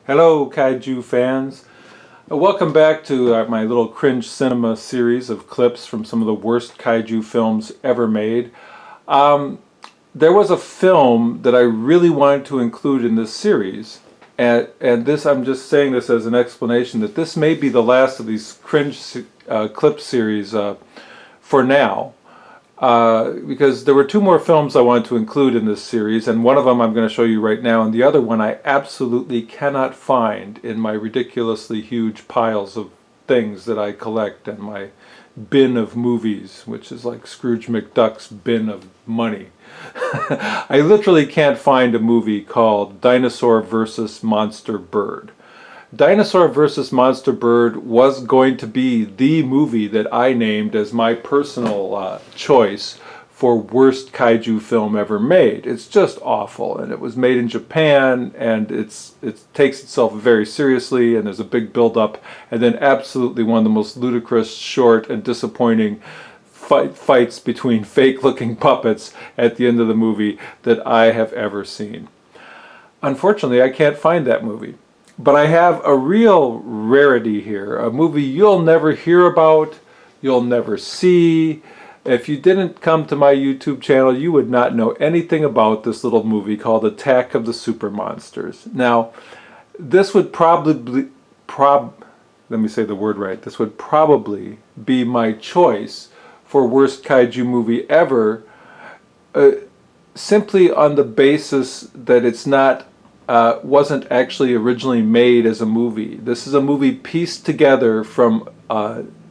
Hello, Kaiju fans. Welcome back to my little Cringe cinema series of clips from some of the worst Kaiju films ever made. There was a film that I really wanted to include in this series, and this, I'm just saying this as an explanation that this may be the last of these Cringe clip series for now. Because there were two more films I wanted to include in this series, and one of them I'm going to show you right now, and the other one I absolutely cannot find in my ridiculously huge piles of things that I collect and my bin of movies, which is like Scrooge McDuck's bin of money. I literally can't find a movie called Dinosaur vs. Monster Bird. Dinosaur vs. Monster Bird was going to be the movie that I named as my personal choice for worst kaiju film ever made. It's just awful, and it was made in Japan, and it takes itself very seriously, and there's a big build-up, and then absolutely one of the most ludicrous, short, and disappointing fights between fake-looking puppets at the end of the movie that I have ever seen. Unfortunately, I can't find that movie. But I have a real rarity here, a movie you'll never hear about, you'll never see. If you didn't come to my YouTube channel, you would not know anything about this little movie called Attack of the Super Monsters. Now, this would probably, let me say the word right, this would probably be my choice for worst kaiju movie ever, simply on the basis that it's not wasn't actually originally made as a movie. This is a movie pieced together from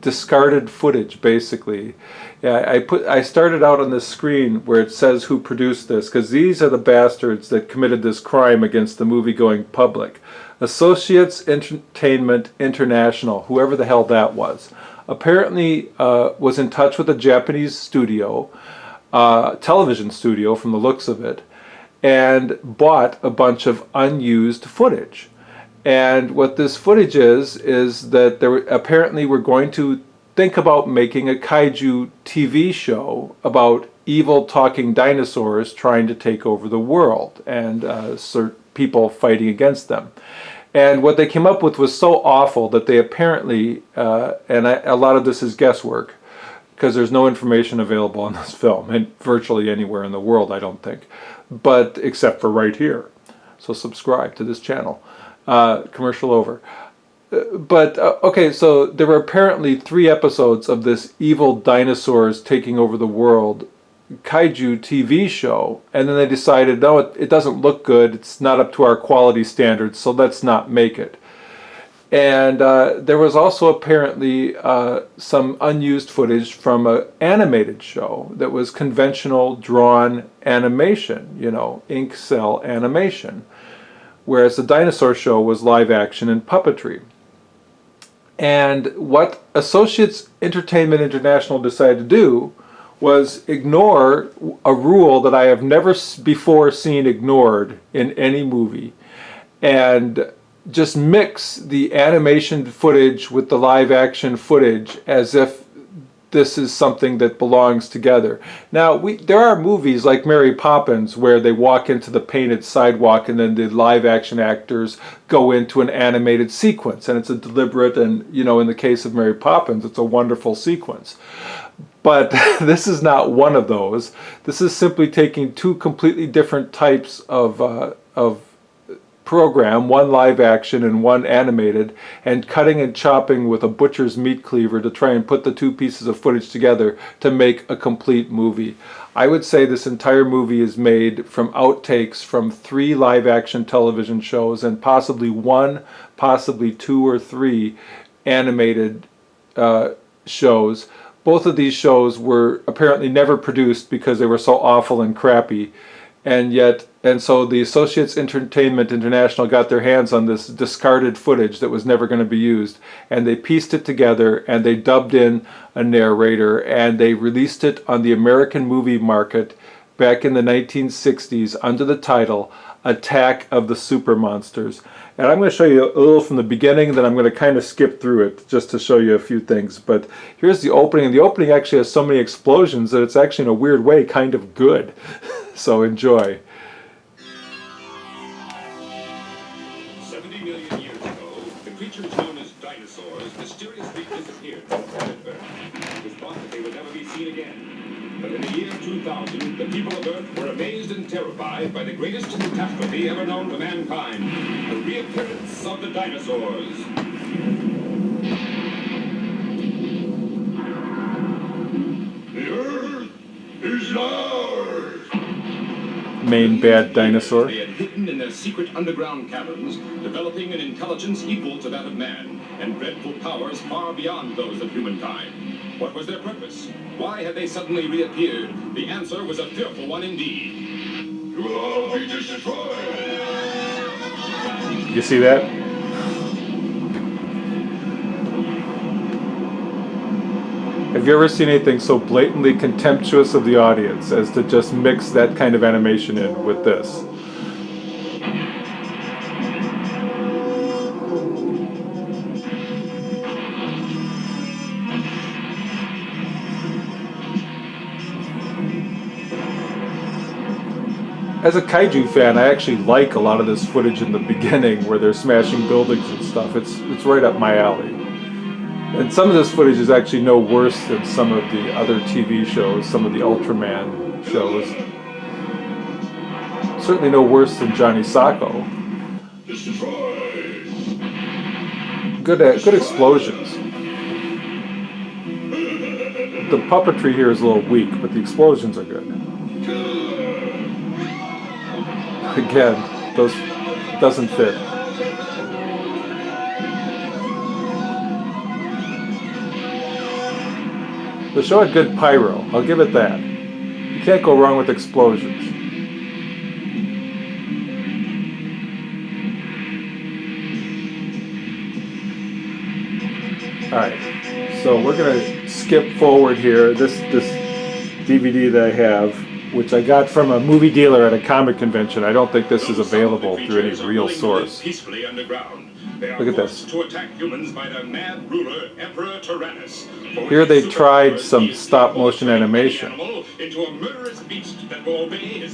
discarded footage, basically. Yeah, I started out on this screen where it says who produced this, because these are the bastards that committed this crime against the movie-going public. Associates Entertainment International, whoever the hell that was, apparently was in touch with a Japanese studio, television studio from the looks of it, and bought a bunch of unused footage. And what this footage is that apparently we're going to think about making a kaiju TV show about evil talking dinosaurs trying to take over the world and people fighting against them. And what they came up with was so awful that they apparently, a lot of this is guesswork, because there's no information available on this film, and virtually anywhere in the world, I don't think, but except for right here. So subscribe to this channel. Commercial over. Okay, so there were apparently 3 episodes of this evil dinosaurs taking over the world kaiju TV show, and then they decided, no, it doesn't look good, it's not up to our quality standards, so let's not make it. And there was also apparently some unused footage from an animated show that was conventional drawn animation, you know, ink cell animation, whereas the dinosaur show was live action and puppetry. And what Associates Entertainment International decided to do was ignore a rule that I have never before seen ignored in any movie, and just mix the animation footage with the live action footage as if this is something that belongs together. Now, there are movies like Mary Poppins where they walk into the painted sidewalk and then the live action actors go into an animated sequence, and it's a deliberate, and you know, in the case of Mary Poppins, it's a wonderful sequence. But this is not one of those. This is simply taking 2 completely different types of program, one live action and one animated, and cutting and chopping with a butcher's meat cleaver to try and put the 2 pieces of footage together to make a complete movie. I would say this entire movie is made from outtakes from 3 live action television shows and possibly 1, possibly 2 or 3 animated shows. Both of these shows were apparently never produced because they were so awful and crappy. And so the Associates Entertainment International got their hands on this discarded footage that was never going to be used, and they pieced it together, and they dubbed in a narrator, and they released it on the American movie market back in the 1960s under the title Attack of the Super Monsters. And I'm going to show you a little from the beginning, then I'm going to kind of skip through it just to show you a few things. But here's the opening, and the opening actually has so many explosions that it's actually in a weird way kind of good. So enjoy. 70 million years ago, the creatures known as dinosaurs mysteriously disappeared from planet Earth. It was thought that they would never be seen again. But in the year 2000, the people of Earth were amazed and terrified by the greatest catastrophe ever known to mankind, the reappearance of the dinosaurs. The Earth is ours! Main bad dinosaur. They had hidden in their secret underground caverns, developing an intelligence equal to that of man, and dreadful powers far beyond those of humankind. What was their purpose? Why had they suddenly reappeared? The answer was a fearful one indeed. You will all be destroyed! You see that? Have you ever seen anything so blatantly contemptuous of the audience as to just mix that kind of animation in with this? As a Kaiju fan, I actually like a lot of this footage in the beginning where they're smashing buildings and stuff. It's right up my alley. And some of this footage is actually no worse than some of the other TV shows, some of the Ultraman shows. Certainly no worse than Johnny Sacco. Good explosions. The puppetry here is a little weak, but the explosions are good. Again, those doesn't fit. The show had good pyro, I'll give it that. You can't go wrong with explosions. Alright, so we're going to skip forward here. This DVD that I have, which I got from a movie dealer at a comic convention. I don't think this is available through any real source. Look at this. To attack humans by their mad ruler, Emperor Tyrannus. Here they tried some stop motion animation.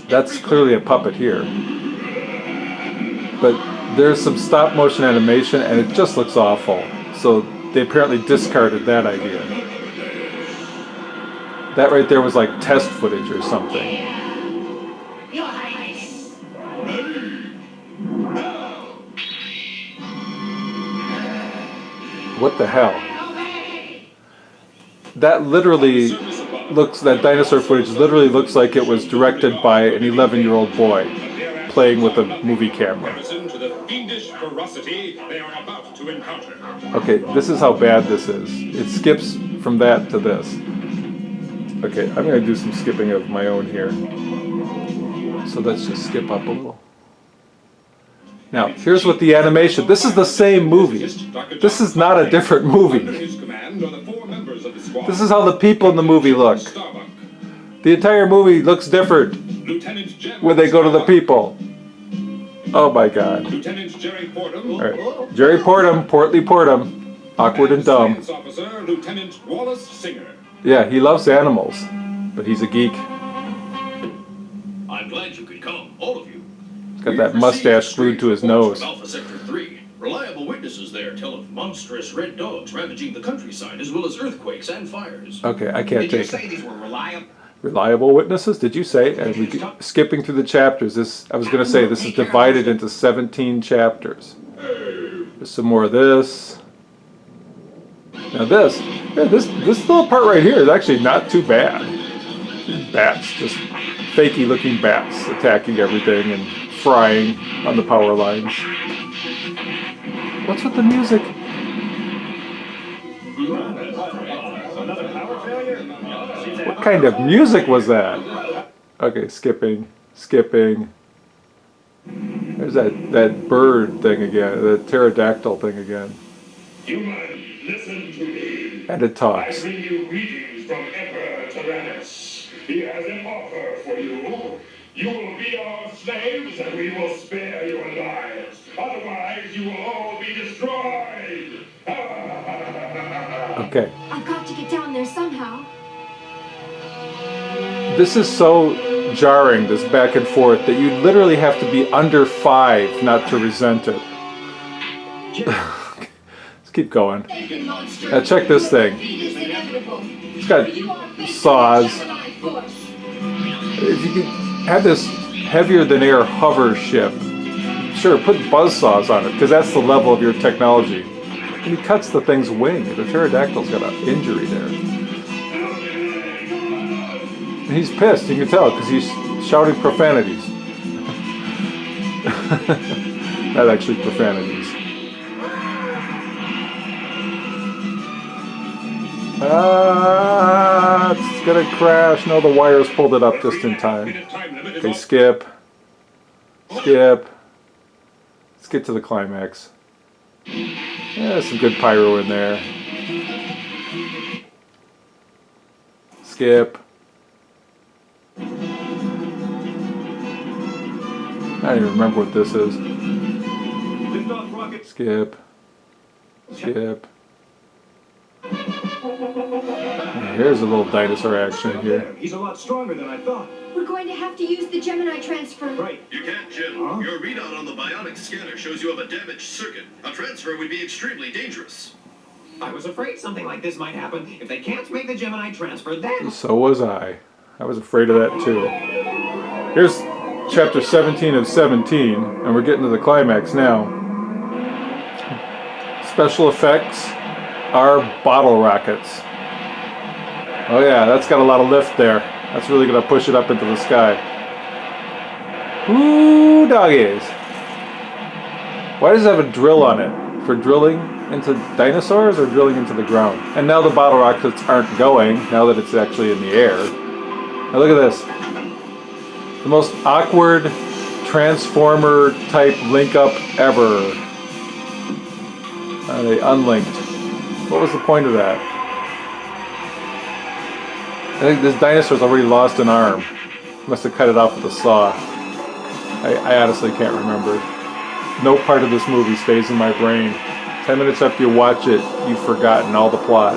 That's clearly a puppet here. But there's some stop motion animation and it just looks awful. So they apparently discarded that idea. That right there was like test footage or something. What the hell? That literally looks, that dinosaur footage literally looks like it was directed by an 11-year-old boy playing with a movie camera. Okay, this is how bad this is. It skips from that to this. Okay, I'm going to do some skipping of my own here. So let's just skip up a little. Now, here's what the animation, this is the same movie. This is not a different movie. This is how the people in the movie look. The entire movie looks different when they go to the people. Oh my God. All right. Jerry Portum, Portly Portum, awkward and dumb. Yeah, he loves animals, but he's a geek. I'm glad you could come, all of you. Got that mustache glued to his nose. Alpha Sector 3. Reliable witnesses there tell of monstrous red dogs ravaging the countryside, as well as earthquakes and fires. Okay, I can't Did you take say it. these were reliable? Reliable witnesses? Did you say? And we skipping through the chapters. This I was going to say this is divided into 17 chapters. There's some more of this. Now this little part right here is actually not too bad. Bats, just fakey looking bats attacking everything and frying on the power lines. What's with the music? What kind of music was that? Okay, skipping. There's that bird thing again, that pterodactyl thing again. Human, listen to me. And it talks. I bring you greetings from Emperor Tyrannus. He has an offer for you. You will be our slaves and we will spare your lives. Otherwise, you will all be destroyed. Okay. I've got to get down there somehow. This is so jarring, this back and forth, that you literally have to be under 5 not to resent it. Let's keep going. Now Now check this thing. It's got saws. If you could have this heavier than air hover ship, sure, put buzzsaws on it, because that's the level of your technology. And he cuts the thing's wing. The pterodactyl's got an injury there. And he's pissed, you can tell, because he's shouting profanities. Not actually profanities. It's gonna crash. No, the wires pulled it up just in time. Okay, skip. Skip. Let's get to the climax. Yeah, some good pyro in there. Skip. I don't even remember what this is. Skip. Skip. Here's a little dinosaur action here. He's a lot stronger than I thought. We're going to have to use the Gemini transfer. Right. You can't, Jim. Your readout on the bionic scanner shows you have a damaged circuit. A transfer would be extremely dangerous. I was afraid something like this might happen. If they can't make the Gemini transfer, then... So was I. I was afraid of that too. Here's chapter 17 of 17, and we're getting to the climax now. Special effects are bottle rockets. Oh yeah, that's got a lot of lift there. That's really going to push it up into the sky. Ooh, doggies. Why does it have a drill on it? For drilling into dinosaurs or drilling into the ground? And now the bottle rockets aren't going, now that it's actually in the air. Now look at this. The most awkward Transformer type link up ever. They unlinked. What was the point of that? I think this dinosaur's already lost an arm. Must have cut it off with a saw. I honestly can't remember. No part of this movie stays in my brain. 10 minutes after you watch it, you've forgotten all the plot.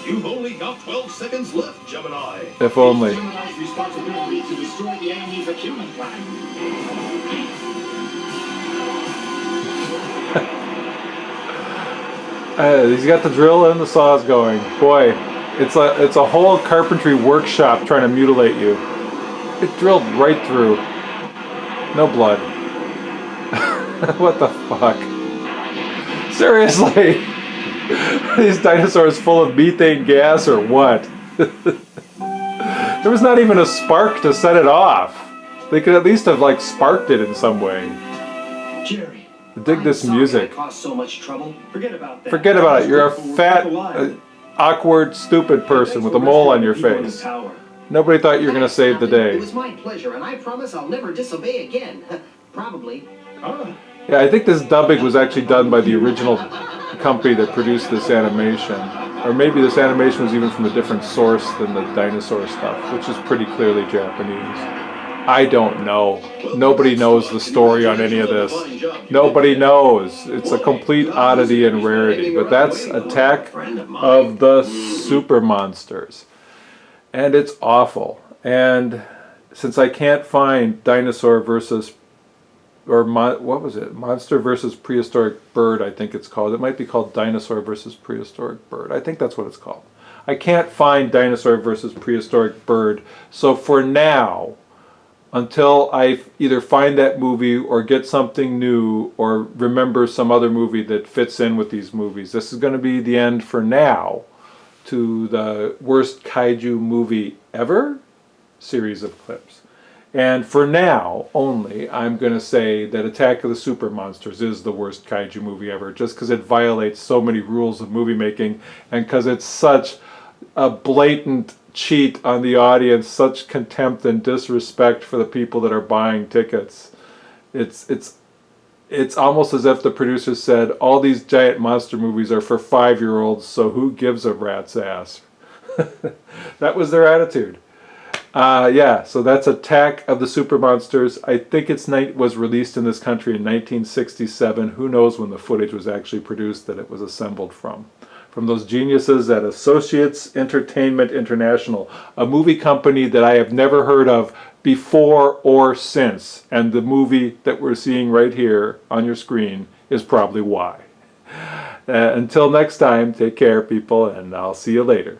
You've only got 12 seconds left, Gemini. If only. Gemini's responsibility to destroy the enemy's achievement plan. He's got the drill and the saws going. Boy, it's a whole carpentry workshop trying to mutilate you. It drilled right through. No blood. What the fuck? Seriously? These dinosaurs full of methane gas or what? There was not even a spark to set it off. They could at least have like sparked it in some way. Jerry. Dig this music. That caused so much trouble. Forget about that. Forget about it. You're a fat, awkward, stupid person with a mole on your face. Nobody thought you were going to save the It day. was my pleasure, and I promise I'll never disobey again. Probably. Yeah, I think this dubbing was actually done by the original company that produced this animation. Or maybe this animation was even from a different source than the dinosaur stuff, which is pretty clearly Japanese. I don't know. Nobody knows the story on any of this. Nobody knows. It's a complete oddity and rarity. But that's Attack of the Super Monsters. And it's awful. And since I can't find dinosaur versus, or what was it? Monster versus prehistoric bird, I think it's called. It might be called Dinosaur versus Prehistoric Bird. I think that's what it's called. I can't find Dinosaur versus Prehistoric Bird. So for now, until I either find that movie or get something new or remember some other movie that fits in with these movies, this is going to be the end for now to the worst kaiju movie ever series of clips. And for now only, I'm going to say that Attack of the Super Monsters is the worst kaiju movie ever, just because it violates so many rules of movie making and because it's such a blatant cheat on the audience, such contempt and disrespect for the people that are buying tickets. It's almost as if the producers said, all these giant monster movies are for 5-year-olds, so who gives a rat's ass? That was their attitude. Yeah, so that's Attack of the Super Monsters. I think it was released in this country in 1967. Who knows when the footage was actually produced that it was assembled from. From those geniuses at Associates Entertainment International, a movie company that I have never heard of before or since. And the movie that we're seeing right here on your screen is probably why. Until next time, take care, people, and I'll see you later.